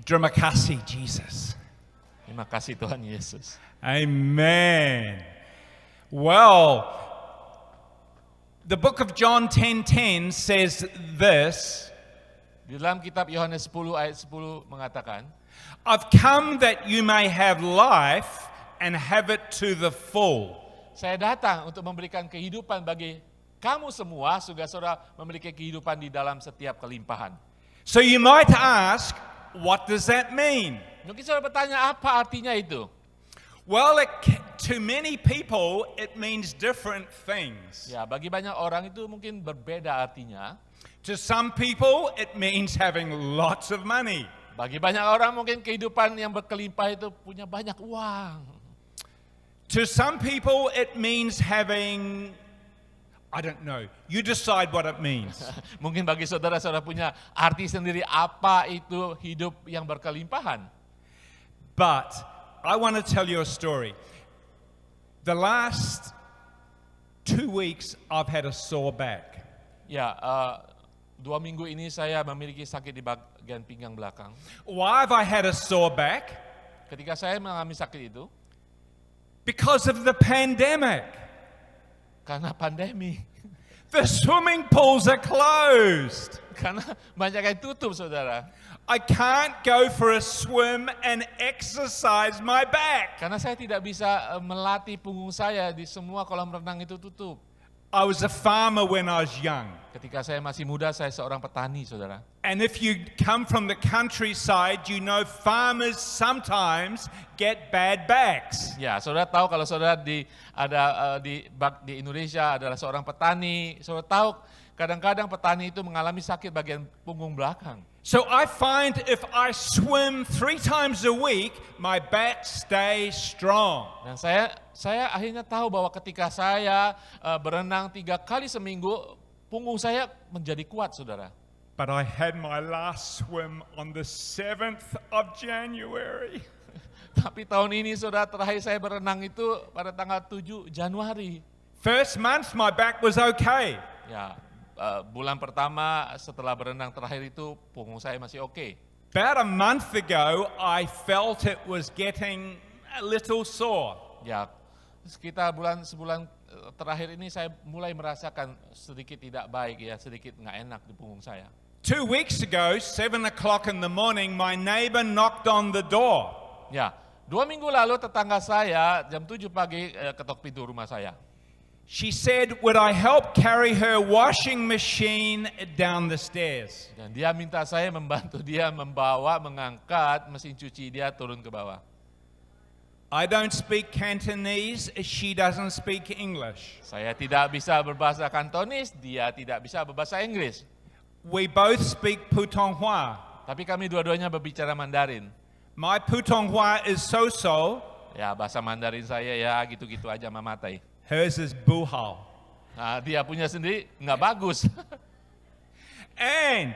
Terima kasih, Jesus. Terima kasih Tuhan Yesus. Amen. Well, the book of John 10:10 says this, Di dalam kitab Yohanes 10 ayat 10 mengatakan, I've come that you may have life and have it to the full. saya datang untuk memberikan kehidupan bagi kamu semua, saudara-saudara memiliki kehidupan di dalam setiap kelimpahan. So you might ask, what does that mean? Mungkin saudara bertanya, apa artinya itu? Well, to many people, it means different things. Ya, bagi banyak orang itu mungkin berbeda artinya. To some people, it means having lots of money. Bagi banyak orang mungkin kehidupan yang berkelimpah itu punya banyak uang. To some people, it means having, I don't know, you decide what it means. Mungkin bagi saudara-saudara punya arti sendiri apa itu hidup yang berkelimpahan. But I want to tell you a story. The last 2 weeks, I've had a sore back. Ya, 2 minggu ini saya memiliki sakit di bagian pinggang belakang. Why have I had a sore back? Ketika saya mengalami sakit itu, Because of the pandemic. karena pandemi. The swimming pools are closed. Karena banyak yang tutup, saudara. I can't go for a swim and exercise my back. Karena saya tidak bisa melatih punggung saya di semua kolam renang itu tutup. I was a farmer when I was young. Ketika saya masih muda, saya seorang petani, saudara. And if you come from the countryside, you know farmers sometimes get bad backs. Ya, saudara tahu kalau saudara di Indonesia adalah seorang petani, saudara tahu kadang-kadang petani itu mengalami sakit bagian punggung belakang. So I find if I swim 3 times a week, my back stays strong. Dan saya akhirnya tahu bahwa ketika saya berenang 3 kali seminggu, punggung saya menjadi kuat, saudara. But I had my last swim on the 7th of January. Tapi tahun ini, saudara, terakhir saya berenang itu pada tanggal 7 Januari. First month, my back was okay. Ya, bulan pertama setelah berenang terakhir itu punggung saya masih oke. About a month ago, I felt it was getting a little sore. Ya, sekitar sebulan terakhir ini saya mulai merasakan sedikit tidak baik, ya, sedikit nggak enak di punggung saya. 2 weeks ago, 7 o'clock in the morning, my neighbor knocked on the door. Ya, 2 minggu lalu tetangga saya jam 7 pagi ketok pintu rumah saya. She said, would I help carry her washing machine down the stairs? Dan dia minta saya membantu dia mengangkat mesin cuci dia turun ke bawah. I don't speak Cantonese, she doesn't speak English. Saya tidak bisa berbahasa Kantonis, dia tidak bisa berbahasa Inggris. We both speak Putonghua. Tapi kami dua-duanya berbicara Mandarin. My Putonghua is so-so, Ya, bahasa Mandarin saya ya gitu-gitu aja mamatai. hers is buhao. Nah, dia punya sendiri nggak bagus. And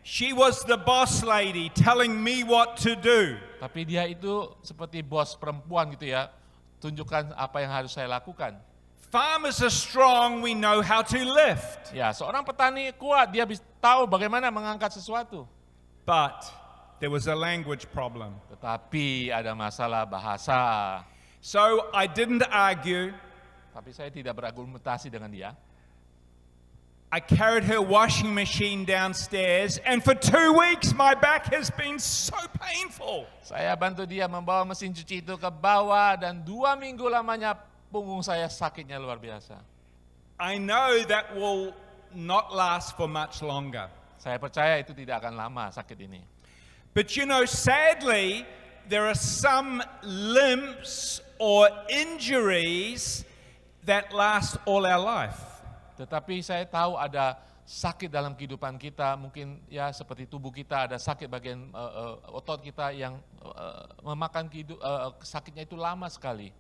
she was the boss lady telling me what to do. Tapi dia itu seperti bos perempuan gitu ya, tunjukkan apa yang harus saya lakukan. Farmers are strong, we know how to lift. Ya, seorang petani kuat, dia tahu bagaimana mengangkat sesuatu. But there was a language problem. Tetapi ada masalah bahasa. So I didn't argue. Tapi saya tidak berargumentasi dengan dia. I carried her washing machine downstairs, and for 2 weeks my back has been so painful. Saya bantu dia membawa mesin cuci itu ke bawah dan 2 minggu lamanya punggung saya sakitnya luar biasa. I know that will not last for much longer. Saya percaya itu tidak akan lama sakit ini. But you know, sadly, there are some limps or injuries that last all our life. Tetapi saya tahu ada sakit dalam kehidupan kita, mungkin ya seperti tubuh kita ada sakit bagian otot kita yang memakan sakitnya itu lama sekali.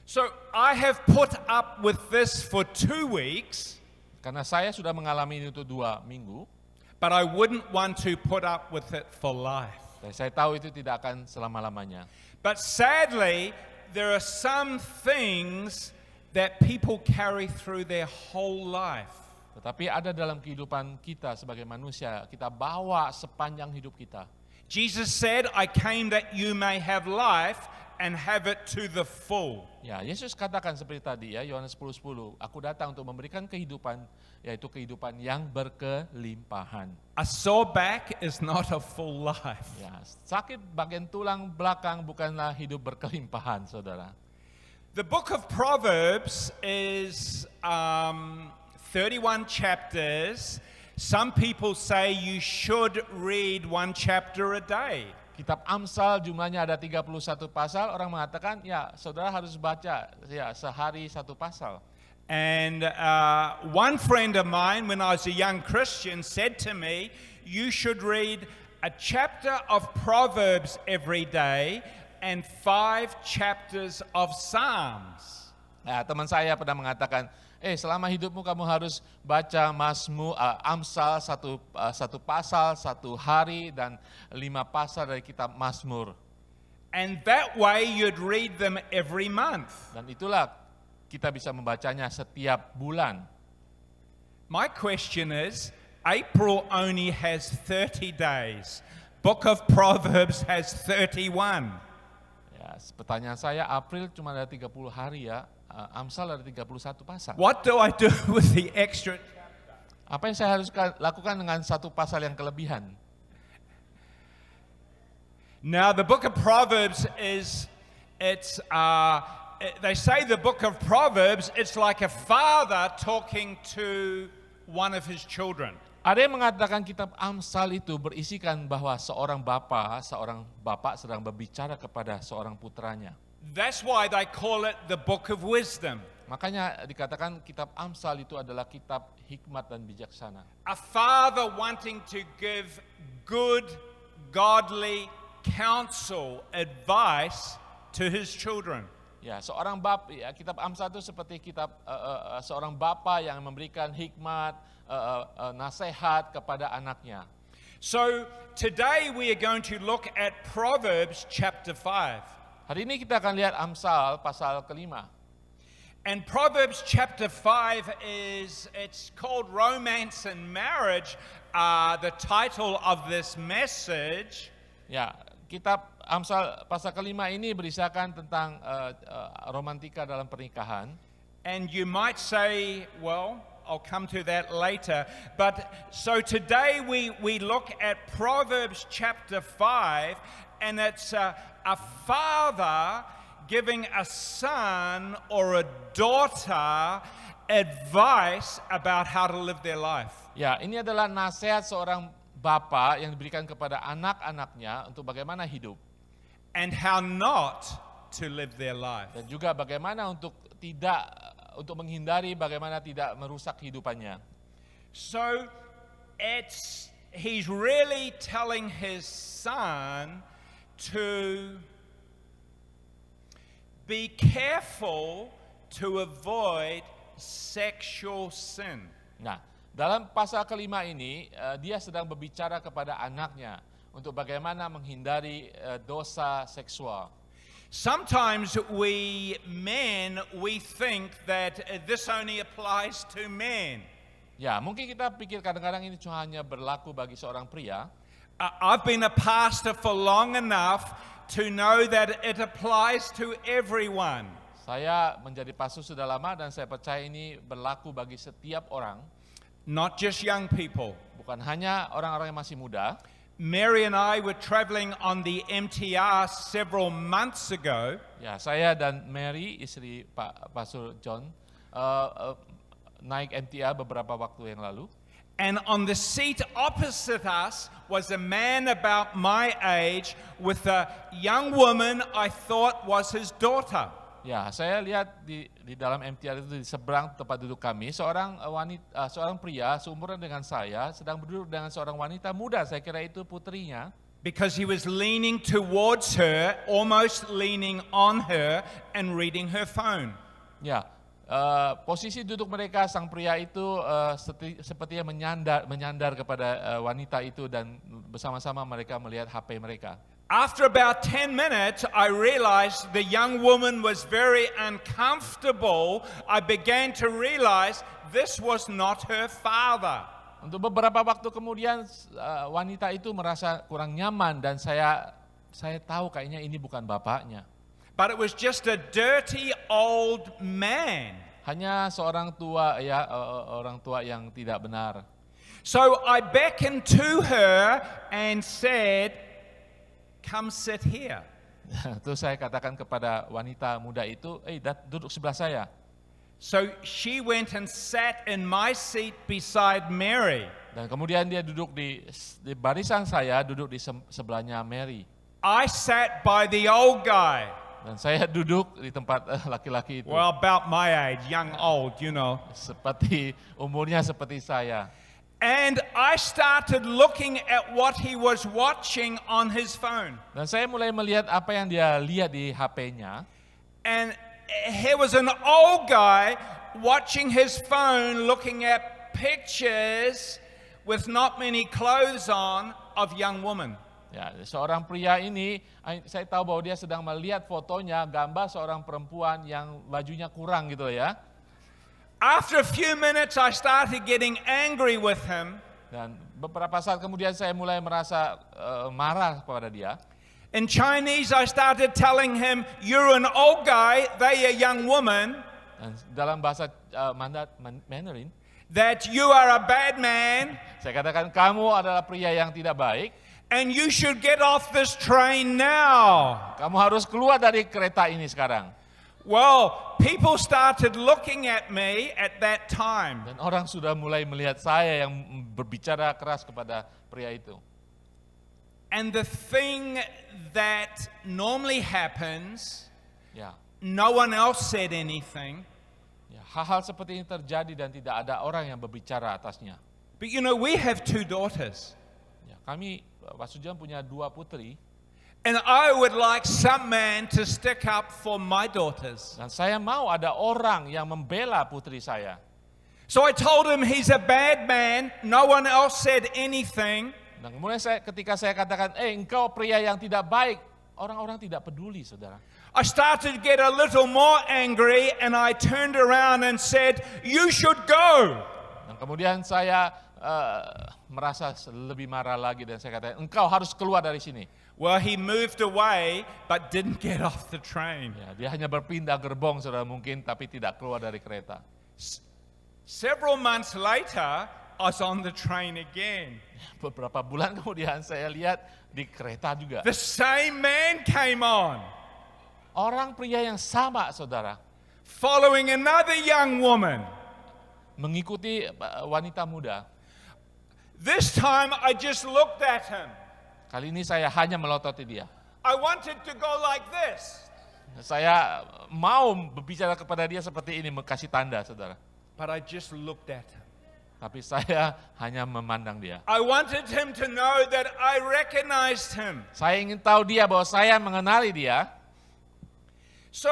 So I have put up with this for 2 weeks, Karena saya sudah mengalami ini untuk 2 minggu, but I wouldn't want to put up with it for life. dan saya tahu itu tidak akan selama-lamanya. But sadly, there are some things that people carry through their whole life. Tetapi ada dalam kehidupan kita sebagai manusia, kita bawa sepanjang hidup kita. Jesus said, I came that you may have life and have it to the full. Ya, Yesus katakan seperti tadi ya, Yohanes 10:10, aku datang untuk memberikan kehidupan, yaitu kehidupan yang berkelimpahan. A sore back is not a full life. Ya, sakit bagian tulang belakang bukanlah hidup berkelimpahan, saudara. The book of Proverbs is 31 chapters. Some people say you should read one chapter a day. Kitab Amsal jumlahnya ada 31 pasal, orang mengatakan ya saudara harus baca ya sehari satu pasal. And one friend of mine when I was a young Christian said to me, you should read a chapter of Proverbs every day and 5 chapters of Psalms. Nah, teman saya pernah mengatakan, selama hidupmu kamu harus baca Amsal satu pasal, satu hari, dan 5 pasal dari kitab Mazmur. And that way you'd read them every month. Dan itulah kita bisa membacanya setiap bulan. My question is, April only has 30 days. Book of Proverbs has 31. Ya, pertanyaan saya, April cuma ada 30 hari ya. Amsal ada 31 pasal. What do I do with the extra? Apa yang saya harus lakukan dengan satu pasal yang kelebihan? Now the book of Proverbs they say the book of Proverbs, it's like a father talking to one of his children. Ada yang mengatakan kitab Amsal itu berisikan bahwa seorang bapak sedang berbicara kepada seorang putranya. That's why they call it the book of wisdom. Makanya dikatakan kitab Amsal itu adalah kitab hikmat dan bijaksana. A father wanting to give good, godly counsel, advice to his children. Ya, kitab Amsal itu seperti kitab seorang bapa yang memberikan hikmat, nasihat kepada anaknya. So today we are going to look at Proverbs chapter 5. Hari ini kita akan lihat Amsal pasal kelima. And Proverbs chapter 5 it's called Romance and Marriage, the title of this message. Ya, kitab Amsal pasal kelima ini berisikan tentang romantika dalam pernikahan. And you might say, well, I'll come to that later. But so today we look at Proverbs chapter 5, and it's a father giving a son or a daughter advice about how to live their life. Ya, ini adalah nasihat seorang bapa yang diberikan kepada anak-anaknya untuk bagaimana hidup. And how not to live their life. Dan juga bagaimana untuk menghindari bagaimana tidak merusak kehidupannya. So he's really telling his son to be careful to avoid sexual sin. Nah, dalam pasal kelima ini dia sedang berbicara kepada anaknya untuk bagaimana menghindari dosa seksual. Sometimes we think that this only applies to men. Ya, mungkin kita pikir kadang-kadang ini cuma hanya berlaku bagi seorang pria. I've been a pastor for long enough to know that it applies to everyone. Saya menjadi pastor sudah lama dan saya percaya ini berlaku bagi setiap orang. Not just young people. Bukan hanya orang-orang yang masih muda. Mary and I were traveling on the MTR several months ago. Ya, saya dan Mary, istri Pak Pastor John, naik MTR beberapa waktu yang lalu. And on the seat opposite us was a man about my age with a young woman I thought was his daughter. Ya, saya lihat di dalam MTR itu di seberang tempat duduk kami, seorang pria seumuran dengan saya sedang berduduk dengan seorang wanita muda. Saya kira itu putrinya. Because he was leaning towards her, almost leaning on her and reading her phone. Ya, posisi duduk mereka sang pria itu sepertinya menyandar kepada wanita itu dan bersama-sama mereka melihat HP mereka. After about 10 minutes, I realized the young woman was very uncomfortable. I began to realize this was not her father. Untuk beberapa waktu kemudian wanita itu merasa kurang nyaman dan saya tahu kayaknya ini bukan bapaknya. But it was just a dirty old man. Hanya seorang tua ya, orang tua yang tidak benar. So I beckoned to her and said, "Come sit here." Terus saya katakan kepada wanita muda itu, duduk sebelah saya. So she went and sat in my seat beside Mary. Dan kemudian dia duduk di barisan saya, duduk di sebelahnya Mary. I sat by the old guy. Dan saya duduk di tempat laki-laki itu. Well, about my age, young, old, you know. Seperti umurnya seperti saya. And I started looking at what he was watching on his phone. Dan saya mulai melihat apa yang dia lihat di HP-nya. And here was an old guy watching his phone, looking at pictures with not many clothes on of young women. Ya, seorang pria ini, saya tahu bahwa dia sedang melihat fotonya, gambar seorang perempuan yang bajunya kurang gitu ya. After a few minutes, I started getting angry with him. Dan beberapa saat kemudian saya mulai merasa marah kepada dia. In Chinese, I started telling him, "You're an old guy, they a young woman." Dan dalam bahasa Mandarin, that you are a bad man. saya katakan kamu adalah pria yang tidak baik. And you should get off this train now. Kamu harus keluar dari kereta ini sekarang. Well, people started looking at me at that time. Dan orang sudah mulai melihat saya yang berbicara keras kepada pria itu. And the thing that normally happens, Ya, no one else said anything. ya, hal-hal seperti ini terjadi dan tidak ada orang yang berbicara atasnya. But you know, we have 2 daughters. Ya, kami Pak Sujan punya 2 putri. And I would like some man to stick up for my daughters. Dan saya mau ada orang yang membela putri saya. So I told him he's a bad man. No one else said anything. Dan kemudian ketika saya katakan, engkau pria yang tidak baik, orang-orang tidak peduli, saudara. I started to get a little more angry and I turned around and said, "You should go." Dan kemudian saya merasa lebih marah lagi dan saya katakan, engkau harus keluar dari sini. Well, he moved away but didn't get off the train. Ya, dia hanya berpindah gerbong, saudara, mungkin, tapi tidak keluar dari kereta. Several months later, I was on the train again. Beberapa bulan kemudian saya lihat di kereta juga. The same man came on, Orang pria yang sama, saudara, following another young woman. mengikuti wanita muda. This time I just looked at him. Kali ini saya hanya melototi dia. I wanted to go like this, Saya mau berbicara kepada dia seperti ini, kasih tanda, saudara. but I just looked at him. Tapi saya hanya memandang dia. I wanted him to know that I recognized him. Saya ingin tahu dia bahwa saya mengenali dia. So,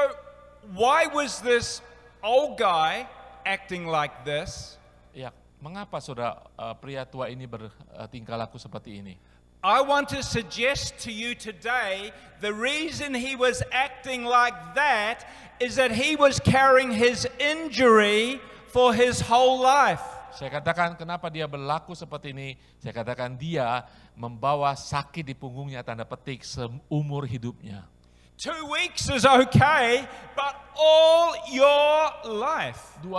why was this old guy acting like this? Ya, mengapa saudara pria tua ini bertingkah laku seperti ini? I want to suggest to you today the reason he was acting like that is that he was carrying his injury for his whole life. Saya katakan kenapa dia berlaku seperti ini. Saya katakan dia membawa sakit di punggungnya, tanda petik, seumur hidupnya. 2 weeks is okay, but all your life. 2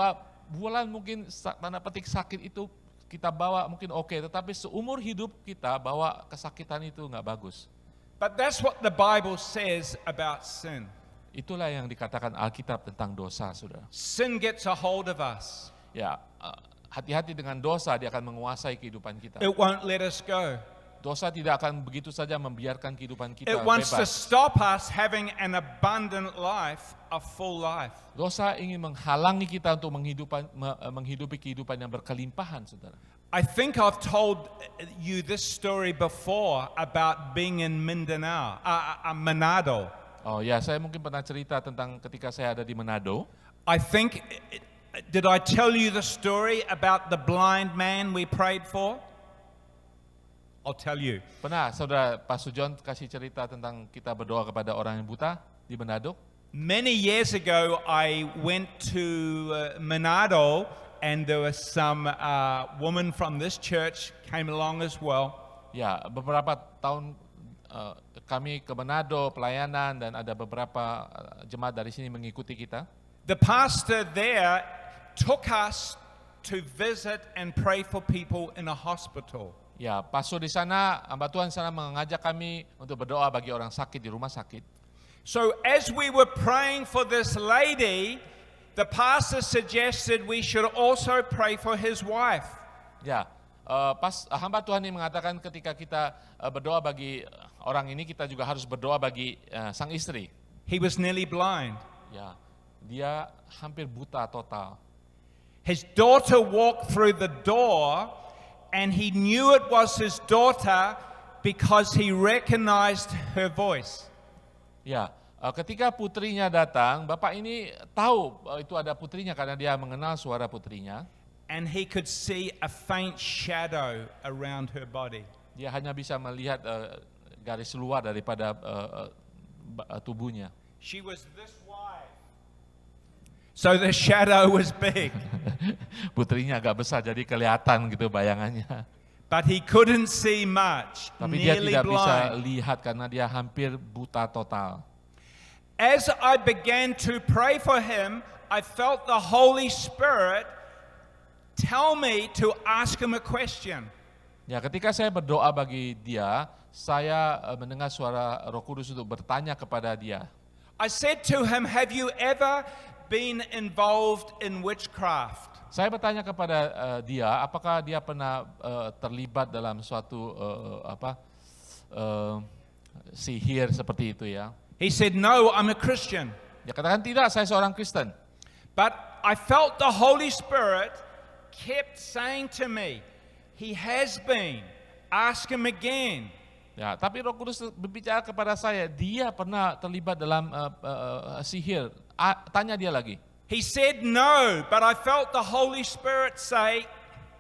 bulan mungkin tanda petik sakit itu kita bawa mungkin oke, tetapi seumur hidup kita bawa kesakitan itu nggak bagus. But that's what the Bible says about sin. Itulah yang dikatakan Alkitab tentang dosa, saudara. Sin gets a hold of us. Ya, hati-hati dengan dosa, dia akan menguasai kehidupan kita. It won't let us go. Dosa tidak akan begitu saja membiarkan kehidupan kita It wants to bebas. stop us having an abundant life, a full life. Dosa ingin menghalangi kita untuk menghidupi kehidupan yang berkelimpahan, saudara. I think I've told you this story before about being in Mindanao, Manado. Oh ya, saya mungkin pernah cerita tentang ketika saya ada di Manado. I think, did I tell you the story about the blind man we prayed for? I'll tell you. Pernah saudara Pak Sujon kasih cerita tentang kita berdoa kepada orang yang buta di Manado? Many years ago, I went to Manado and there were some women from this church came along as well. Ya, beberapa tahun kami ke Manado pelayanan dan ada beberapa jemaat dari sini mengikuti kita. The pastor there took us to visit and pray for people in a hospital. Ya, pastor di sana, hamba Tuhan di sana mengajak kami untuk berdoa bagi orang sakit di rumah sakit. So as we were praying for this lady, the pastor suggested we should also pray for his wife. Ya, pas hamba Tuhan ini mengatakan ketika kita berdoa bagi orang ini, kita juga harus berdoa bagi sang istri. He was nearly blind. Ya, dia hampir buta total. His daughter walked through the door and he knew it was his daughter because he recognized her voice. Ya, ketika putrinya datang, bapak ini tahu itu ada putrinya karena dia mengenal suara putrinya. And he could see a faint shadow around her body. Dia hanya bisa melihat garis luar daripada tubuhnya. She was this wide. So the shadow was big. Putrinya agak besar jadi kelihatan gitu bayangannya. But he couldn't see much, Tapi dia nearly tidak bisa blind. lihat karena dia hampir buta total. As I began to pray for him, I felt the Holy Spirit tell me to ask him a question. Ya, ketika saya berdoa bagi dia, saya mendengar suara Roh Kudus untuk bertanya kepada dia. I said to him, "Have you ever been involved in witchcraft?" Saya bertanya kepada dia, apakah dia pernah terlibat dalam suatu sihir seperti itu ya? He said, "No, I'm a Christian." Dia katakan tidak, saya seorang Kristen. But I felt the Holy Spirit kept saying to me, "He has been. Ask him again." Ya, tapi Roh Kudus berbicara kepada saya, dia pernah terlibat dalam sihir. Tanya dia lagi. He said no, but I felt the Holy Spirit say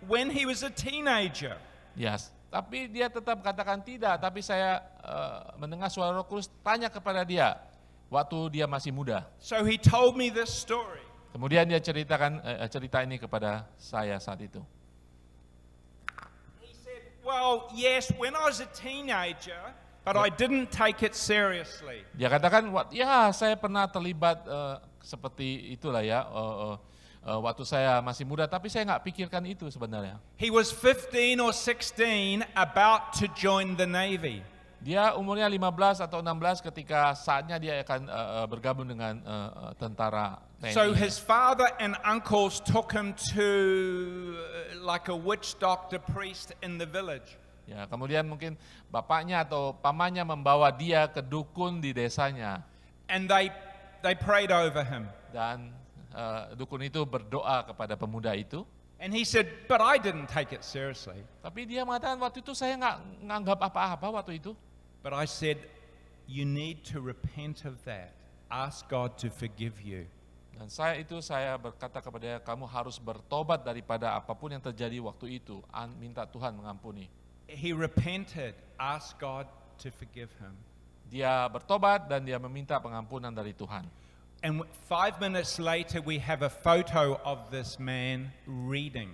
when he was a teenager. Yes. Tapi dia tetap katakan tidak, tapi saya mendengar suara Roh Kudus tanya kepada dia waktu dia masih muda. So he told me this story. Kemudian dia ceritakan cerita ini kepada saya saat itu. He said, "Well, yes, when I was a teenager, but I didn't take it seriously." Dia katakan, ya saya pernah terlibat seperti itulah ya, waktu saya masih muda, tapi saya nggak pikirkan itu sebenarnya. He was 15 or 16 about to join the Navy. Dia umurnya 15 atau 16 ketika saatnya dia akan bergabung dengan tentara TNI. So his father and uncles took him to like a witch doctor priest in the village. Ya, kemudian mungkin bapaknya atau pamannya membawa dia ke dukun di desanya. And they prayed over him. Dan dukun itu berdoa kepada pemuda itu. And he said, "But I didn't take it seriously." Tapi dia mengatakan waktu itu saya nggak nganggap apa-apa waktu itu. But I said, "You need to repent of that. Ask God to forgive you." Dan saya berkata kepada dia, kamu harus bertobat daripada apapun yang terjadi waktu itu. Minta Tuhan mengampuni. He repented, asked God to forgive him. Dia bertobat dan dia meminta pengampunan dari Tuhan. And 5 minutes later, we have a photo of this man reading.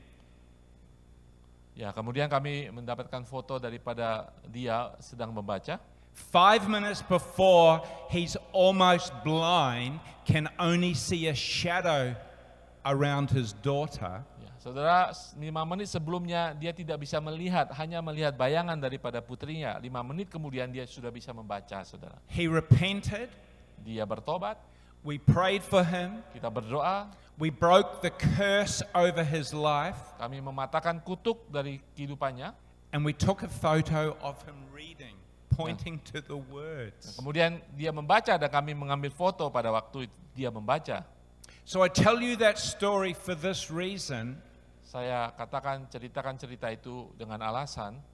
Ya, kemudian kami mendapatkan foto daripada dia sedang membaca. 5 minutes before, he's almost blind, can only see a shadow around his daughter. Ya, saudara, 5 menit sebelumnya dia tidak bisa melihat, hanya melihat bayangan daripada putrinya. 5 menit kemudian dia sudah bisa membaca, saudara. He repented. Dia bertobat, We prayed for him. kita berdoa, We broke the curse over his life. kami mematahkan kutuk dari kehidupannya. And we took a photo of him reading, pointing to the words. Kemudian dia membaca dan kami mengambil foto pada waktu dia membaca. So I tell you that story for this reason. Saya ceritakan cerita itu dengan alasan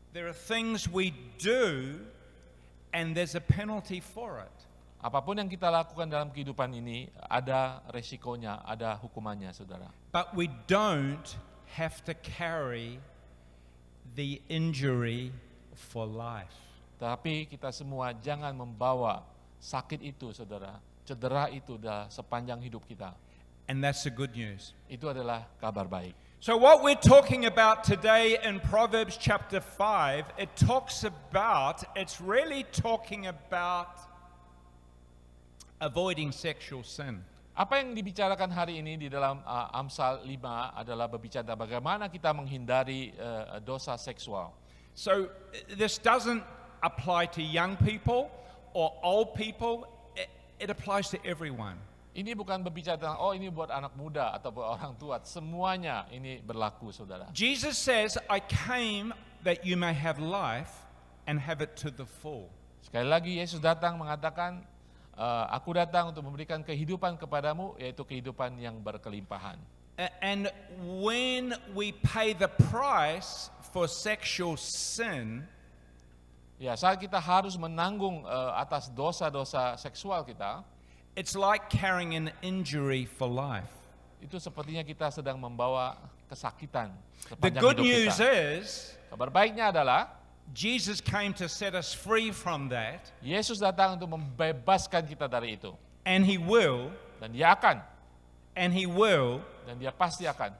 There are things we do and there's a penalty for it. apapun yang kita lakukan dalam kehidupan ini ada resikonya, ada hukumannya, saudara. But we don't have to carry the injury for life. Tapi kita semua jangan membawa sakit itu, saudara, cedera itu sepanjang hidup kita. And that's the good news. Itu adalah kabar baik. So what we're talking about today in Proverbs chapter 5, it's really talking about avoiding sexual sin. Apa yang dibicarakan hari ini di dalam Amsal 5 adalah berbicara bagaimana kita menghindari dosa seksual. So this doesn't apply to young people or old people. It applies to everyone. Ini bukan berbicara tentang, ini buat anak muda atau buat orang tua. Semuanya ini berlaku, saudara. Jesus says, I came that you may have life and have it to the full. Sekali lagi Yesus datang mengatakan, aku datang untuk memberikan kehidupan kepadamu, yaitu kehidupan yang berkelimpahan. And when we pay the price for sexual sin, ya, saat kita harus menanggung atas dosa-dosa seksual kita, it's like carrying an injury for life. itu sepertinya kita sedang membawa kesakitan The sepanjang good hidup news kita. is, Kabar baiknya adalah Jesus came to set us free from that, Yesus datang untuk membebaskan kita dari itu. and He will, Dan Dia akan, and He will. dan Dia pasti akan.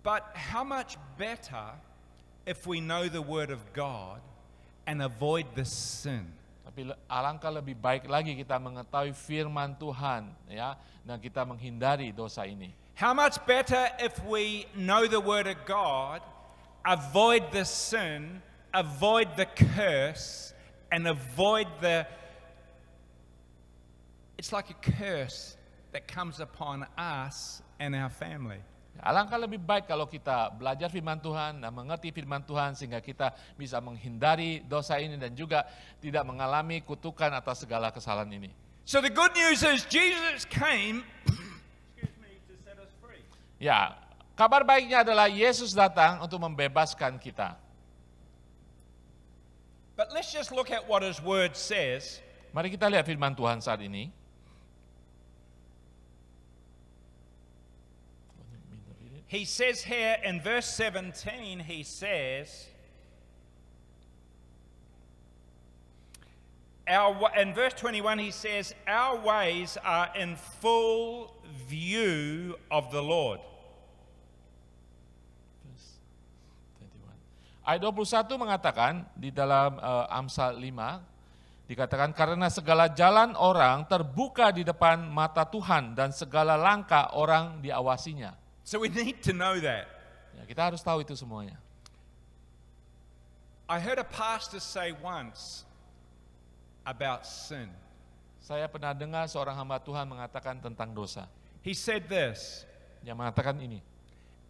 But how much better if we know the Word of God and avoid the sin? Tapi alangkah lebih baik lagi kita mengetahui firman Tuhan, ya, dan kita menghindari dosa ini. How much better if we know the Word of God, avoid the sin, avoid the curse, and avoid it's like a curse that comes upon us and our family. Alangkah lebih baik kalau kita belajar firman Tuhan dan mengerti firman Tuhan sehingga kita bisa menghindari dosa ini dan juga tidak mengalami kutukan atas segala kesalahan ini. So the good news is Jesus came to set us free. Ya, kabar baiknya adalah Yesus datang untuk membebaskan kita. But let's just look at what His Word says. Mari kita lihat firman Tuhan saat ini. He says here in verse 17, he says, in verse 21 he says, our ways are in full view of the Lord. Ayat 21 mengatakan di dalam Amsal 5, dikatakan karena segala jalan orang terbuka di depan mata Tuhan dan segala langkah orang diawasinya. So we need to know that. Ya, kita harus tahu itu semuanya. I heard a pastor say once about sin. Saya pernah dengar seorang hamba Tuhan mengatakan tentang dosa. He said this, Dia mengatakan ini,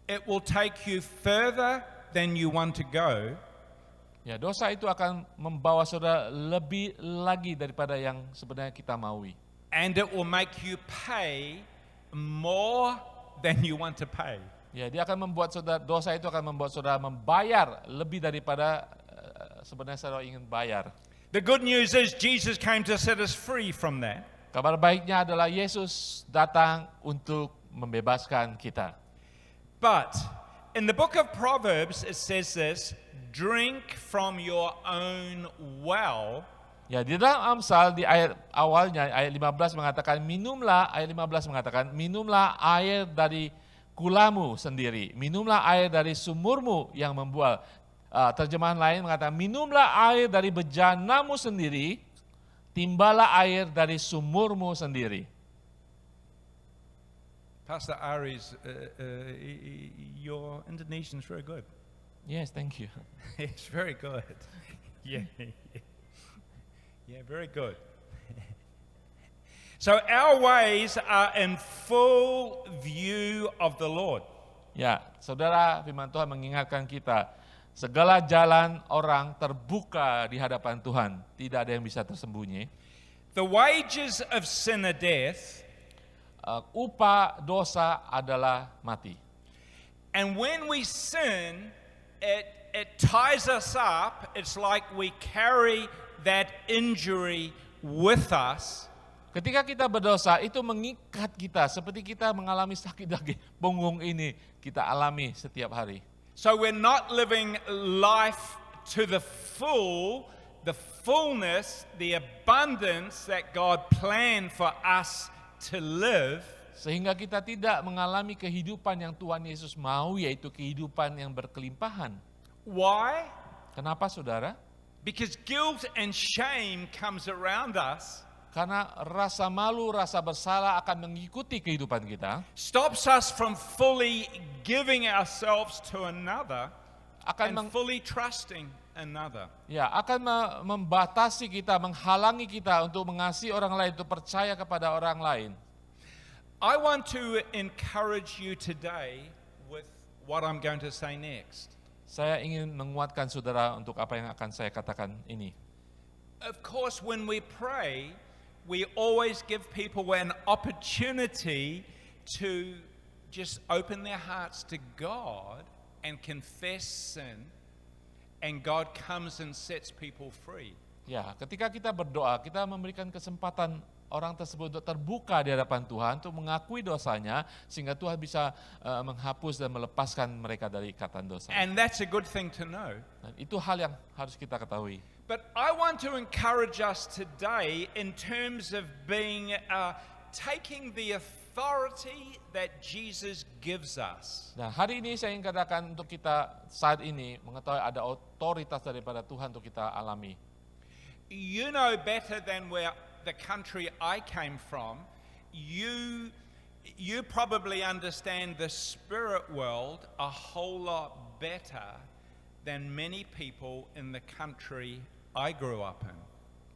it will take you further than you want to go, ya dosa itu akan membawa saudara lebih lagi daripada yang sebenarnya kita maui. and it will make you pay more than you want to pay. Ya, dia akan membuat saudara, dosa itu akan membuat saudara membayar lebih daripada sebenarnya saudara ingin bayar. The good news is Jesus came to set us free from that. Kabar baiknya adalah Yesus datang untuk membebaskan kita. But in the book of Proverbs it says this, drink from your own well. Ya, di dalam Amsal di ayat awalnya ayat 15 mengatakan minumlah air dari kulamu sendiri, minumlah air dari sumurmu yang membual. Terjemahan lain mengatakan minumlah air dari bejanamu sendiri, timbalah air dari sumurmu sendiri. Pastor Ari's, your Indonesian is very good. Yes, thank you. It's very good. Yeah. Yeah, very good. So our ways are in full view of the Lord. Ya, saudara, firman Tuhan mengingatkan kita, segala jalan orang terbuka di hadapan Tuhan, tidak ada yang bisa tersembunyi. The wages of sin are death. Upah dosa adalah mati. And when we sin, it ties us up. It's like we carry that injury with us. Ketika kita berdosa, itu mengikat kita seperti kita mengalami sakit di punggung ini kita alami setiap hari. So we're not living life to the full, the fullness, the abundance that God planned for us to live. Sehingga kita tidak mengalami kehidupan yang Tuhan Yesus mau, yaitu kehidupan yang berkelimpahan. Why? Kenapa saudara? Because guilt and shame comes around us, Karena rasa malu, rasa bersalah akan mengikuti kehidupan kita, stops us from fully giving ourselves to another akan and fully trusting another. membatasi kita, menghalangi kita untuk mengasihi orang lain, untuk percaya kepada orang lain. I want to encourage you today with what I'm going to say next. Saya ingin menguatkan saudara untuk apa yang akan saya katakan ini. Of course, when we pray, we always give people an opportunity to just open their hearts to God and confess sin, and God comes and sets people free. Ya, ketika kita berdoa, kita memberikan kesempatan orang tersebut untuk terbuka di hadapan Tuhan, untuk mengakui dosanya, sehingga Tuhan bisa menghapus dan melepaskan mereka dari ikatan dosa. And that's a good thing to know. Dan itu hal yang harus kita ketahui. But I want to encourage us today in terms of being taking the authority that Jesus gives us. Nah, hari ini saya ingin katakan untuk kita saat ini mengetahui ada otoritas daripada Tuhan untuk kita alami. You know better than where the country I came from. You probably understand the spirit world a whole lot better than many people in the country I grew up in.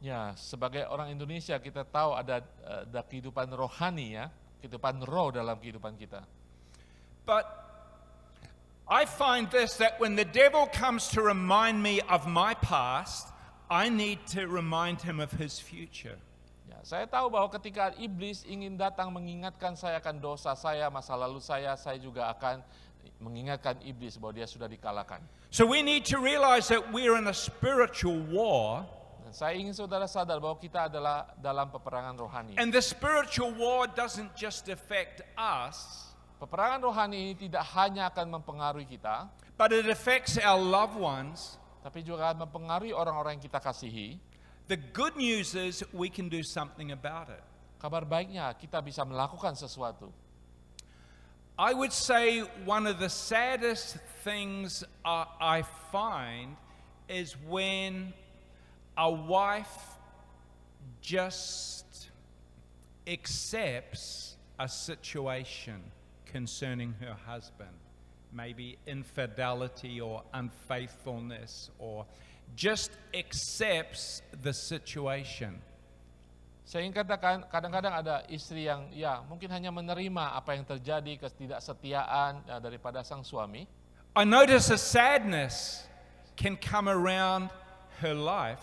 Ya, sebagai orang Indonesia kita tahu ada kehidupan rohani ya, kehidupan roh dalam kehidupan kita. But I find this, that when the devil comes to remind me of my past, I need to remind him of his future. Ya, saya tahu bahwa ketika iblis ingin datang mengingatkan saya akan dosa saya, masa lalu saya juga akan mengingatkan iblis bahwa dia sudah dikalahkan. So we need to realize that we're in a spiritual war. Dan saya ingin saudara sadar bahwa kita adalah dalam peperangan rohani. And the spiritual war doesn't just affect us, Peperangan rohani ini tidak hanya akan mempengaruhi kita, but it affects our loved ones. tapi juga mempengaruhi orang-orang yang kita kasihi. The good news is we can do something about it. Kabar baiknya kita bisa melakukan sesuatu. I would say one of the saddest things I find is when a wife just accepts a situation concerning her husband, maybe infidelity or unfaithfulness, or just accepts the situation. Saya ingin katakan, kadang-kadang ada istri yang ya mungkin hanya menerima apa yang terjadi, ketidaksetiaan daripada sang suami. I notice a sadness can come around her life,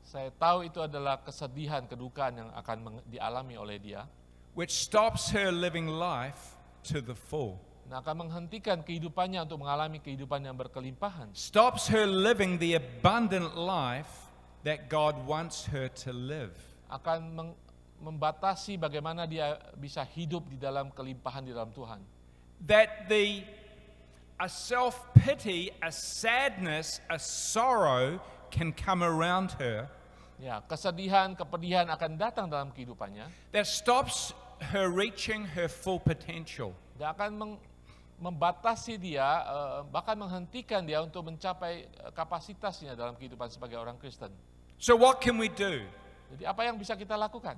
Saya tahu itu adalah kesedihan, kedukaan yang akan dialami oleh dia. which stops her living life to the full. Nah, akan menghentikan kehidupannya untuk mengalami kehidupan yang berkelimpahan. Stops her living the abundant life that God wants her to live. Akan membatasi bagaimana dia bisa hidup di dalam kelimpahan di dalam Tuhan. That a self-pity, a sadness, a sorrow can come around her Ya, kesedihan, kepedihan akan datang dalam kehidupannya. that stops her reaching her full potential. Dan akan membatasi dia, bahkan menghentikan dia untuk mencapai kapasitasnya dalam kehidupan sebagai orang Kristen. So what can we do? Jadi apa yang bisa kita lakukan?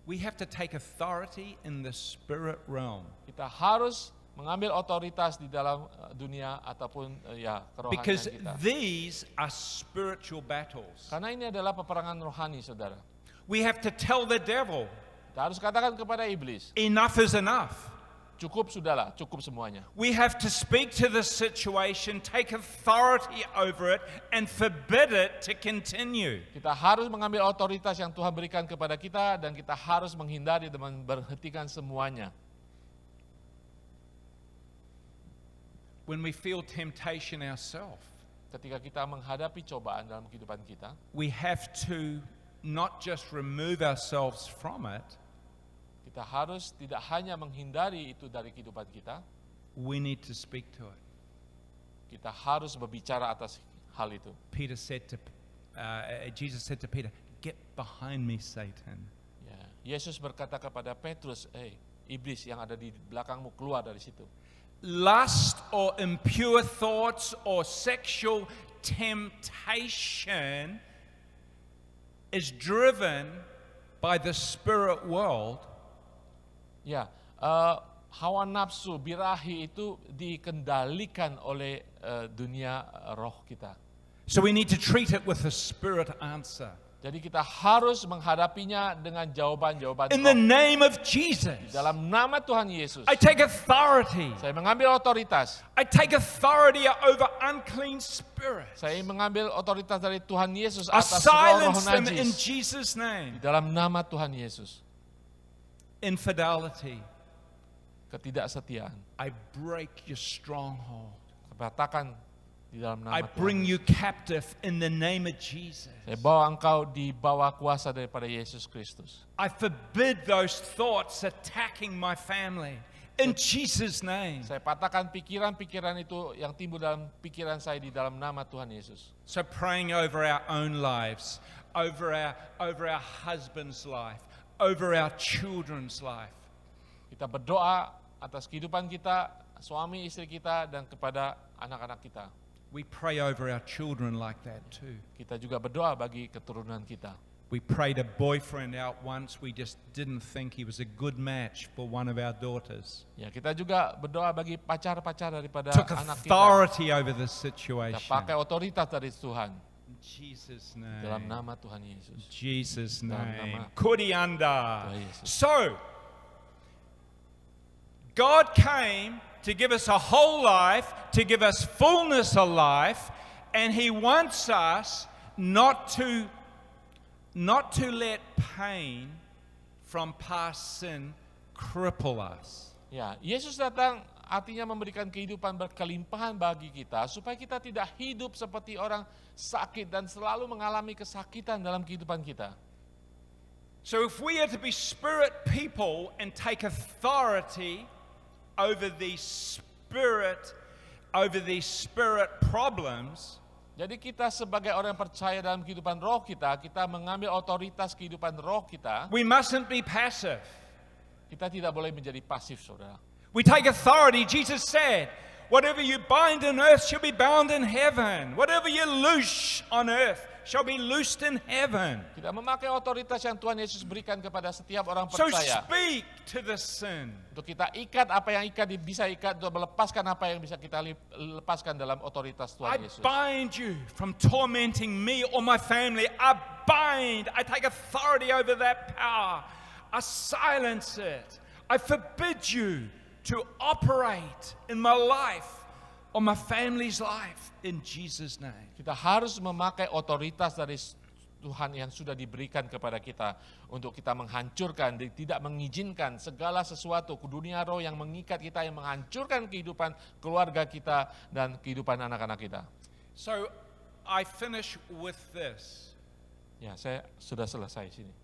We have to take authority in the spirit realm. Kita harus mengambil otoritas di dalam dunia ataupun Because kerohanian kita. these are spiritual battles. Karena ini adalah peperangan rohani, saudara. We have to tell the devil, Kita harus katakan kepada iblis, enough is enough. cukup sudahlah, cukup semuanya. We have to speak to the situation, take authority over it, and forbid it to continue. Kita harus mengambil otoritas yang Tuhan berikan kepada kita dan kita harus menghindari dan memberhentikan semuanya. When we feel temptation ourselves, Ketika kita menghadapi cobaan dalam kehidupan kita, we have to not just remove ourselves from it, kita harus tidak hanya menghindari itu dari kehidupan kita, we need to speak to it. kita harus berbicara atas hal itu. Jesus said to Peter, "Get behind me, Satan." Ya, Yesus berkata kepada Petrus, iblis yang ada di belakangmu keluar dari situ. Lust or impure thoughts or sexual temptation is driven by the spirit world. Ya, hawa nafsu, birahi itu dikendalikan oleh dunia roh kita. So we need to treat it with a spirit answer. Jadi kita harus menghadapinya dengan jawaban-jawaban In the roh. name of Jesus, Dalam nama Tuhan Yesus, I take authority. saya mengambil otoritas. I take authority over unclean spirits. Saya mengambil otoritas dari Tuhan Yesus I atas roh-roh silence them in najis. Jesus' name. Dalam nama Tuhan Yesus, Infidelity, ketidaksetiaan, I break your stronghold. katakan di dalam I nama bring Tuhan. you captive in the name of Jesus. Saya bawa engkau di bawah kuasa daripada Yesus Kristus. I forbid those thoughts attacking my family in Jesus' name. Saya patahkan pikiran-pikiran itu yang timbul dalam pikiran saya di dalam nama Tuhan Yesus. So praying over our own lives, over our husband's life, over our children's life. Kita berdoa atas kehidupan kita, suami istri kita, dan kepada anak-anak kita. We pray over our children like that too. Kita juga berdoa bagi keturunan kita. We prayed a boyfriend out once. We just didn't think he was a good match for one of our daughters. Ya, kita juga berdoa bagi pacar-pacar daripada Took anak kita. authority over the Kita situation. pakai otoritas dari Tuhan In Jesus' dalam name. nama Tuhan Yesus. Jesus' Dalam name. nama Kurianda. Tuhan Yesus. So, God came to give us a whole life, to give us fullness of life, and He wants us not to let pain from past sin cripple us. Ya, Yesus datang artinya memberikan kehidupan berkelimpahan bagi kita supaya kita tidak hidup seperti orang sakit dan selalu mengalami kesakitan dalam kehidupan kita. So if we are to be spirit people and take authority over these spirit problems, Jadi kita sebagai orang yang percaya dalam kehidupan roh kita mengambil otoritas kehidupan roh kita. we mustn't be passive. Kita tidak boleh menjadi pasif, saudara. We take authority. Jesus said, whatever you bind on earth shall be bound in heaven. Whatever you loose on earth shall be loosed in heaven. Kita memakai otoritas yang Tuhan Yesus berikan kepada setiap orang So percaya. speak to the sin. Untuk kita ikat apa yang bisa ikat, untuk melepaskan apa yang bisa kita lepaskan dalam otoritas I Tuhan Yesus. bind you from tormenting me or my family. I take authority over that power. I silence it. I forbid you to operate in my life or my family's life in Jesus' name. Kita harus memakai otoritas dari Tuhan yang sudah diberikan kepada kita untuk kita menghancurkan, tidak mengizinkan segala sesuatu ke dunia roh yang mengikat kita, yang menghancurkan kehidupan keluarga kita dan kehidupan anak-anak kita. So I finish with this. Ya, saya sudah selesai sini.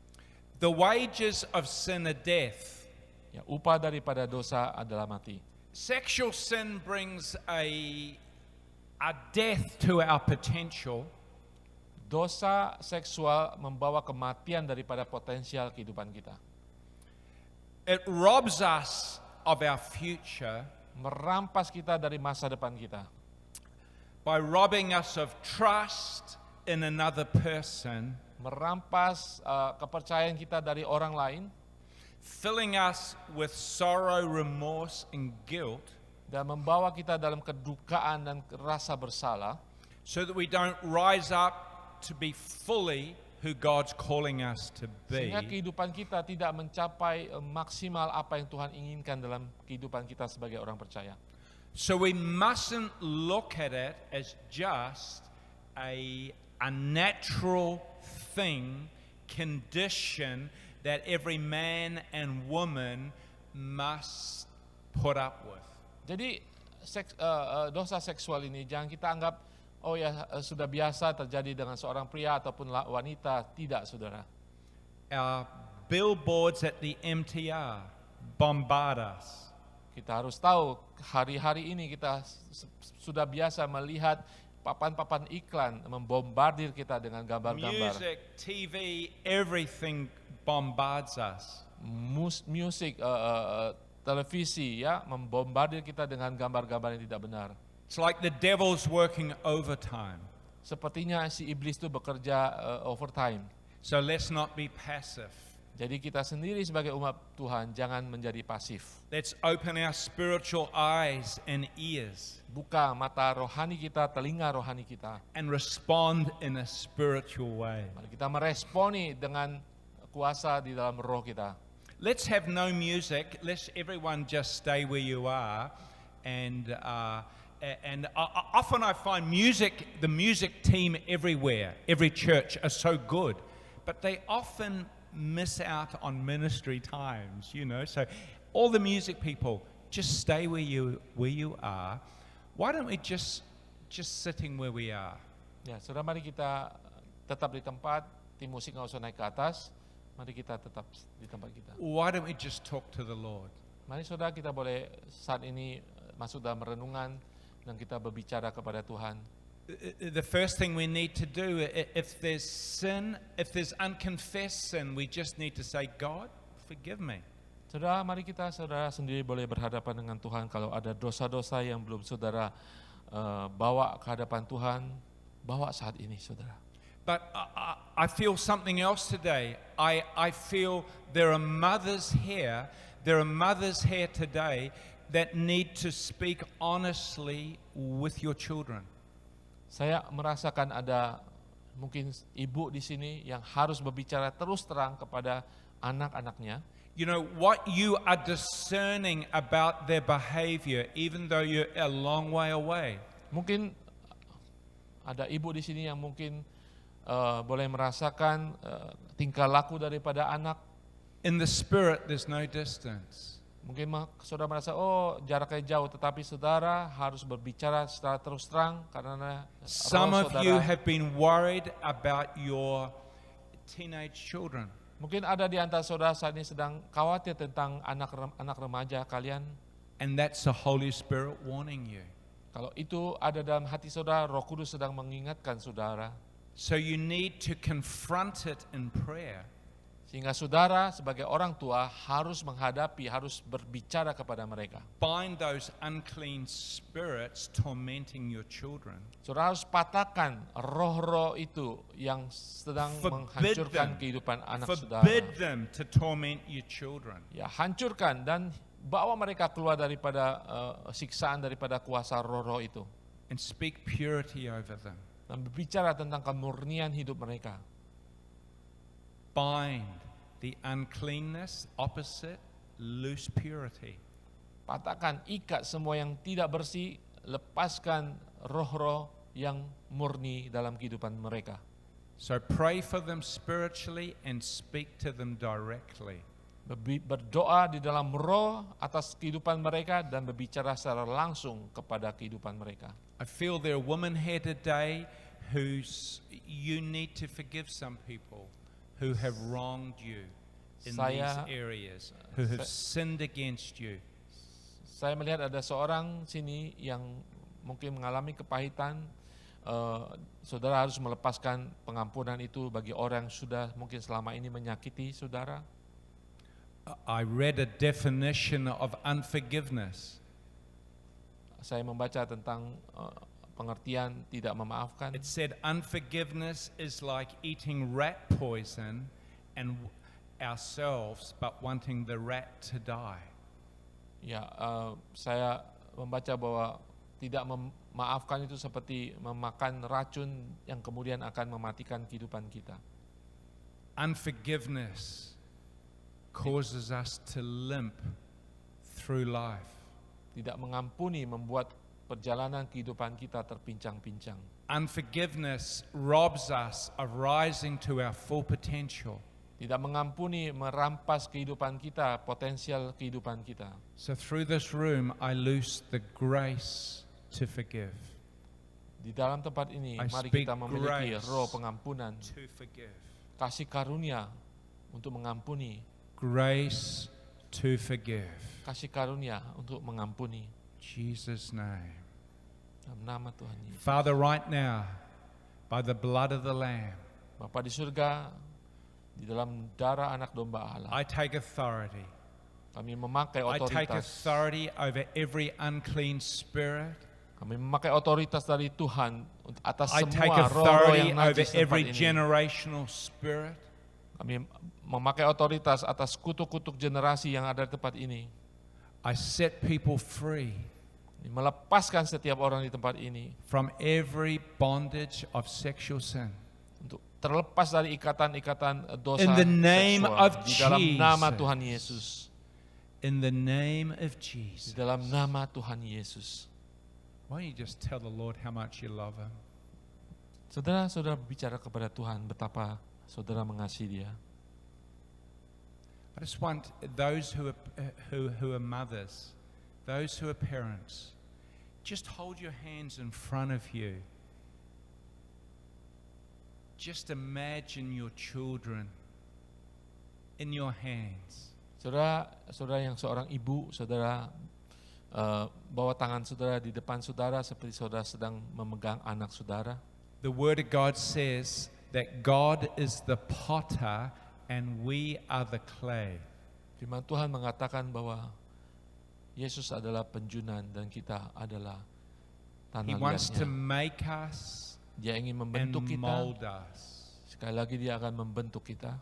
The wages of sin are death. Ya, upah daripada dosa adalah mati. Sexual sin brings a death to our potential. Dosa seksual membawa kematian daripada potensial kehidupan kita. It robs us of our future Merampas kita dari masa depan kita. by robbing us of trust in another person, Merampas kepercayaan kita dari orang lain. filling us with sorrow, remorse, and guilt, Dan membawa kita dalam kedukaan dan rasa bersalah. so that we don't rise up to be fully who God's calling us to Sehingga be. kehidupan kita tidak mencapai maksimal apa yang Tuhan inginkan dalam kehidupan kita sebagai orang percaya. So we mustn't look at it as just a natural thing, condition that every man and woman must put up with. Jadi dosa seksual ini jangan kita anggap sudah biasa terjadi dengan seorang pria ataupun wanita. Tidak, saudara. Our billboards at the MTR bombard us. Kita harus tahu hari-hari ini kita sudah biasa melihat papan-papan iklan membombardir kita dengan gambar-gambar. Music, TV, everything bombards us. musik, televisi, ya, membombardir kita dengan gambar-gambar yang tidak benar. It's like the devil's working overtime. Sepertinya si iblis itu bekerja overtime. So let's not be passive. Jadi kita sendiri sebagai umat Tuhan jangan menjadi pasif. Let's open our spiritual eyes and ears Buka mata rohani kita, telinga rohani kita. and respond in a spiritual way. Mari kita meresponi dengan kuasa di dalam roh kita. Let's have no music. Let's everyone just stay where you are. And often I find the music team everywhere, every church are so good, but they often miss out on ministry times, So all the music people, just stay where you are. Why don't we just sitting where we are? Ya, saudara, mari kita tetap di tempat. Tim musik nggak usah naik ke atas. Mari kita tetap di tempat kita. Why don't we just talk to the Lord? Mari saudara, kita boleh saat ini masuk dalam renungan dan kita berbicara kepada Tuhan. The first thing we need to do, if there's sin, if there's unconfessed sin, we just need to say, God, forgive me. Saudara, mari kita saudara sendiri boleh berhadapan dengan Tuhan. Kalau ada dosa-dosa yang belum saudara bawa ke hadapan Tuhan, bawa saat ini saudara. But I feel something else today. I feel there are mothers here today that need to speak honestly with your children. Saya merasakan ada mungkin ibu di sini yang harus berbicara terus terang kepada anak-anaknya. You know, what you are discerning about their behavior, even though you're a long way away. Mungkin ada ibu di sini yang mungkin boleh merasakan tingkah laku daripada anak. In the spirit, there's no distance. Mungkin saudara merasa, jaraknya jauh, tetapi saudara harus berbicara secara terus terang karena Some of you have been worried about your teenage children. Mungkin ada di antara saudara saat ini sedang khawatir tentang anak remaja kalian. And that's the Holy Spirit warning you. Kalau itu ada dalam hati saudara, Roh Kudus sedang mengingatkan saudara. So you need to confront it in prayer. Sehingga saudara sebagai orang tua harus menghadapi, harus berbicara kepada mereka. Bind those unclean spirits tormenting your children. Saudara harus patahkan roh-roh itu yang sedang menghancurkan kehidupan anak saudara. Forbid them to torment your children. Ya, hancurkan dan bawa mereka keluar daripada siksaan daripada kuasa roh-roh itu. And speak purity over them. Dan berbicara tentang kemurnian hidup mereka. Bind the uncleanness, opposite, loose purity. Patahkan, ikat semua yang tidak bersih, lepaskan roh-roh yang murni dalam kehidupan mereka. So pray for them spiritually and speak to them directly. Berdoa di dalam roh atas kehidupan mereka dan berbicara secara langsung kepada kehidupan mereka. I feel there are women here today you need to forgive some people who have wronged you in these areas, who have sinned against you. Saya melihat ada seorang sini yang mungkin mengalami kepahitan. Saudara harus melepaskan pengampunan itu bagi orang yang sudah mungkin selama ini menyakiti saudara. I read a definition of unforgiveness. Saya membaca tentang pengertian tidak memaafkan. It said unforgiveness is like eating rat poison and ourselves but wanting the rat to die. Ya, saya membaca bahwa tidak memaafkan itu seperti memakan racun yang kemudian akan mematikan kehidupan kita. Unforgiveness causes us to limp through life. Tidak mengampuni membuat perjalanan kehidupan kita terpincang-pincang. Unforgiveness robs us of rising to our full potential. Tidak mengampuni merampas kehidupan kita, potensial kehidupan kita. So through this room I loose the grace to forgive. Di dalam tempat ini I mari speak kita memiliki grace roh pengampunan, to forgive. kasih karunia untuk mengampuni. Grace to forgive. Kasih karunia untuk mengampuni. Jesus' name. Dalam nama Tuhan Yesus. Father, right now, by the blood of the Lamb, Bapa di surga, Di dalam darah anak domba Allah. I take authority. Kami memakai I take otoritas. authority over every unclean spirit. Kami memakai otoritas dari Tuhan atas I take semua roh-roh authority yang over najis tempat every ini. generational spirit. Kami memakai otoritas atas kutuk-kutuk generasi yang ada di tempat ini. I set people free Melepaskan setiap orang di tempat ini from every bondage of sexual sin. untuk terlepas dari ikatan-ikatan dosa In the name seksual. of Di dalam nama Jesus. Tuhan Yesus. In the name of Di Jesus. dalam nama Tuhan Yesus. Why don't you just tell the Lord how much you love Him? Saudara-saudara bicara kepada Tuhan betapa saudara mengasihi Dia. I just want those who are mothers, those who are parents, just hold your hands in front of you. Just imagine your children in your hands. Saudara yang seorang ibu, saudara bawa tangan saudara di depan saudara seperti saudara sedang memegang anak saudara. The Word of God says that God is the potter and we are the clay. Firman Tuhan mengatakan bahwa Yesus adalah penjunan dan kita adalah He tanah wants to liatnya. make us Dia ingin and membentuk kita. mold us. Sekali lagi dia akan membentuk kita.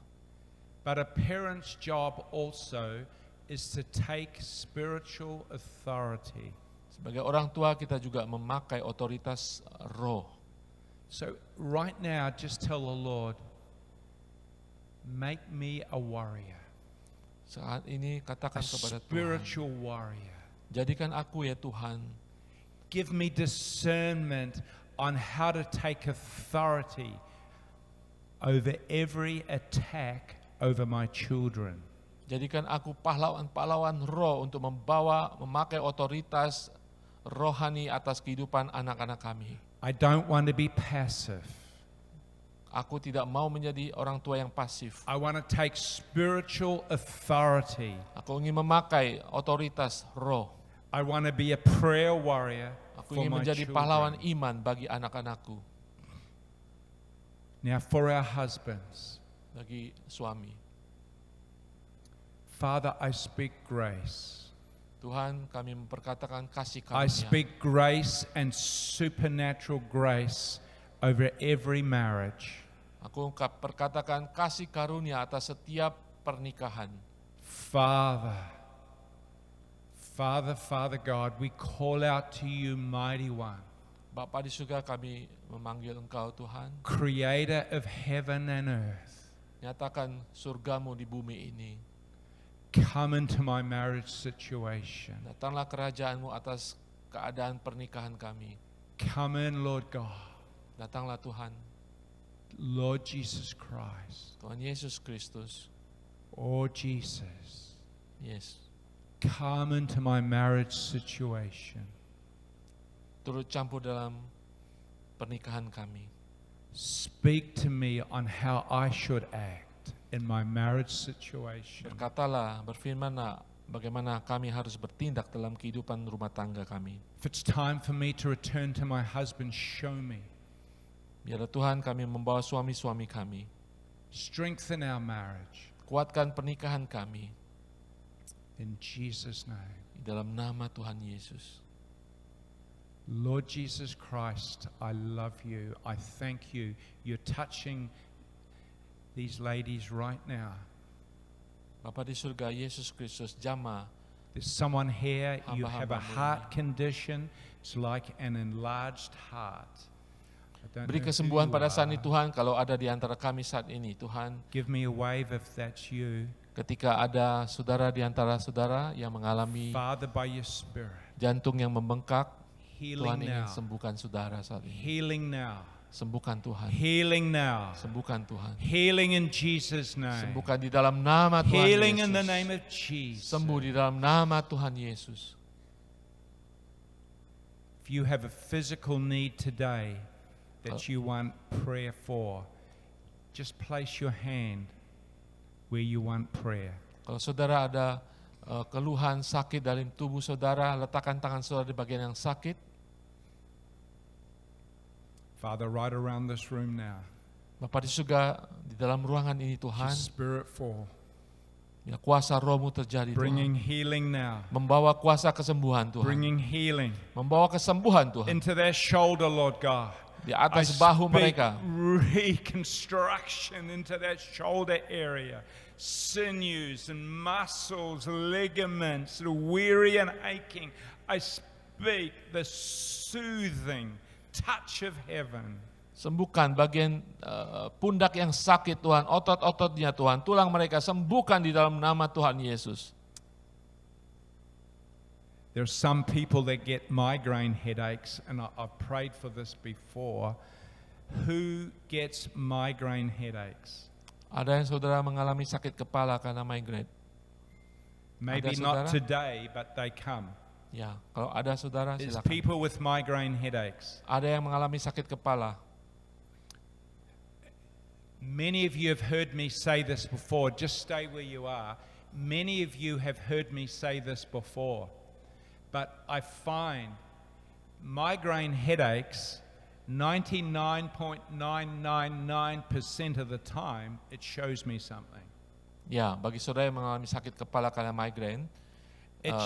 But a parent's job also is to take spiritual authority. Sebagai orang tua kita juga memakai otoritas roh. So right now, just tell the Lord, make me a warrior, Saat ini a katakan kepada Tuhan, spiritual warrior. jadikan aku ya Tuhan, Give me discernment on how to take authority over every attack over my children. jadikan aku pahlawan-pahlawan roh untuk memakai otoritas rohani atas kehidupan anak-anak kami. I don't want to be passive. Aku tidak mau menjadi orang tua yang pasif. I want to take spiritual authority. Aku ingin memakai otoritas roh. I want to be a prayer warrior Aku for ingin my menjadi pahlawan children. iman bagi anak-anakku, Now for our husbands, bagi suami. Father, I speak grace. Tuhan, kami memperkatakan kasih I karunia. speak grace and supernatural grace over every marriage. Aku perkatakan kasih karunia atas setiap pernikahan. Father God, we call out to you, mighty one, Bapa di surga, kami memanggil Engkau Tuhan. creator of heaven and earth. Nyatakan surgamu di bumi ini. Come into my marriage situation. Datanglah kerajaanmu atas keadaan pernikahan kami. Come in, Lord God. Datanglah Tuhan, Lord Jesus Christ. Tuhan Yesus Kristus. Oh, Jesus. Yes. Come into my marriage situation. Turut campur dalam pernikahan kami. Speak to me on how I should act in my marriage situation. Berkatalah, berfirmanlah bagaimana kami harus bertindak dalam kehidupan rumah tangga kami. If it's time for me to return to my husband, show me. Biarlah Tuhan kami membawa suami-suami kami. Strengthen our marriage. Kuatkan pernikahan kami. In Jesus' name. Di dalam nama Tuhan Yesus. Lord Jesus Christ, I love you. I thank you. You're touching these ladies right now. Bapa di surga, Yesus Kristus, jamah. There's someone here, you have a Hamba-hambamu heart condition. It's like an enlarged heart. I don't Beri know who kesembuhan you pada saat ini are. Tuhan, kalau ada di antara kami saat ini Tuhan. Give me a wave if that's you. Ketika ada saudara di antara saudara yang mengalami Father, by your Spirit, jantung yang membengkak, Tuhan healing ingin now. sembuhkan saudara saat ini. Healing now. Sembuhkan Tuhan. Healing now. Sembuhkan Tuhan. Healing in Jesus' name. Sembuhkan di dalam nama Tuhan Healing Yesus. in the name of Jesus. Sembuh di dalam nama Tuhan Yesus. If you have a physical need today that you want prayer for, just place your hand where you want prayer. Kalau saudara ada keluhan sakit dalam tubuh saudara, letakkan tangan saudara di bagian yang sakit. Father, right around this room now, Bapa di surga, di dalam ruangan ini Your Tuhan, Spirit fall, ya kuasa Roh-Mu terjadi Tuhan. bringing healing now, Membawa kuasa kesembuhan Tuhan. bringing healing Membawa kesembuhan Tuhan. into their shoulder, Lord God. Di I atas bahu speak mereka. reconstruction into that shoulder area. Sinews and muscles, ligaments that are weary and aching. I speak the soothing touch of heaven. Sembuhkan bagian pundak yang sakit Tuhan, otot-ototnya Tuhan, tulang mereka sembuhkan di dalam nama Tuhan Yesus. There are some people that get migraine headaches, and I've prayed for this before. Who gets migraine headaches? Ada yang saudara mengalami sakit kepala karena migrain. Maybe Ada not saudara? today, but they come. Ya, kalau ada saudara There's silakan. people with migraine headaches. Ada yang mengalami sakit kepala. Many of you have heard me say this before. Just stay where you are. Many of you have heard me say this before. But I find migraine headaches, 99.999% of the time, it shows me something. Ya, bagi saudara yang mengalami sakit kepala karena migrain, It,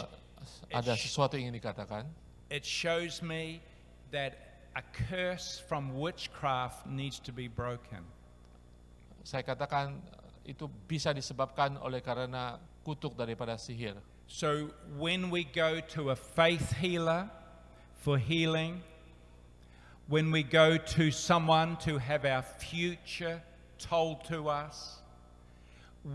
ada sesuatu yang ingin dikatakan. it shows me that a curse from witchcraft needs to be broken. Saya katakan itu bisa disebabkan oleh karena kutuk daripada sihir. So when we go to a faith healer for healing, when we go to someone to have our future told to us,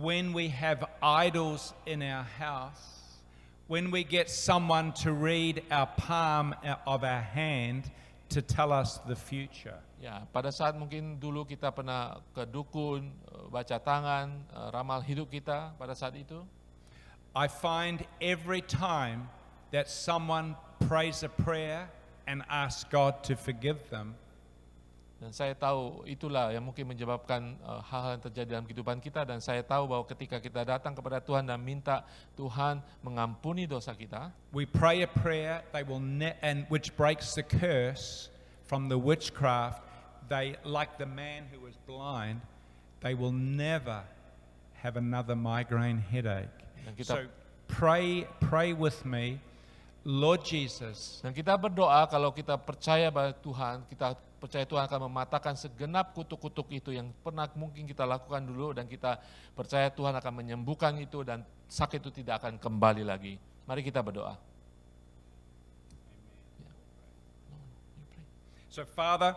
when we have idols in our house, when we get someone to read our palm of our hand to tell us the future. Ya, pada saat mungkin dulu kita pernah ke dukun, baca tangan, ramal hidup kita pada saat itu. I find every time that someone prays a prayer and asks God to forgive them, Dan saya tahu itulah yang mungkin menyebabkan hal-hal yang terjadi dalam kehidupan kita. Dan saya tahu bahwa ketika kita datang kepada Tuhan dan minta Tuhan mengampuni dosa kita, we pray a prayer, they will and which breaks the curse from the witchcraft. They, like the man who was blind, they will never have another migraine headache. Dan kita, So pray with me, Lord Jesus. dan kita berdoa kalau kita percaya pada Tuhan, kita percaya Tuhan akan mematahkan segenap kutuk-kutuk itu yang pernah mungkin kita lakukan dulu, dan kita percaya Tuhan akan menyembuhkan itu dan sakit itu tidak akan kembali lagi. Mari kita berdoa. So Father,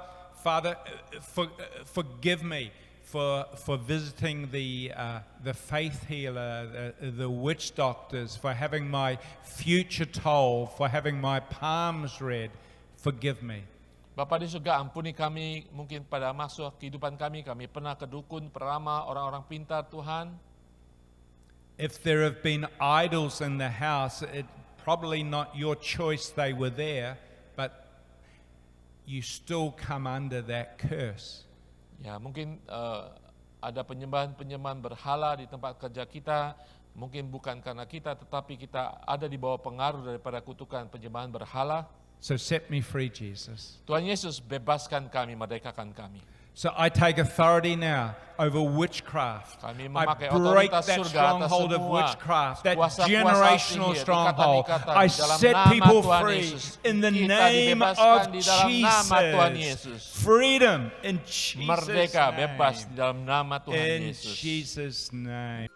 forgive me for visiting the faith healer, the witch doctors, for having my future told, for having my palms read. Forgive me. Bapa di surga, ampuni kami, mungkin pada masa kehidupan kami pernah ke dukun, peramal, orang-orang pintar Tuhan. If there have been idols in the house, it probably not your choice they were there, but you still come under that curse. Ya, mungkin ada penyembahan-penyembahan berhala di tempat kerja kita, mungkin bukan karena kita, tetapi kita ada di bawah pengaruh daripada kutukan penyembahan berhala. So set me free, Jesus. Tuhan Yesus, bebaskan kami, merdekakan kami. So I take authority now over witchcraft. Kami I memakai break otoritas that surga atas stronghold of semua witchcraft, that kuasa-kuasa generational sihir, stronghold. ikatan-ikatan I di dalam set nama people Tuhan free Yesus. in the Kita name dibebaskan of di dalam nama Tuhan Jesus. Yesus. Freedom in Jesus' Merdeka, bebas name. di dalam nama Tuhan In Yesus. Jesus' name.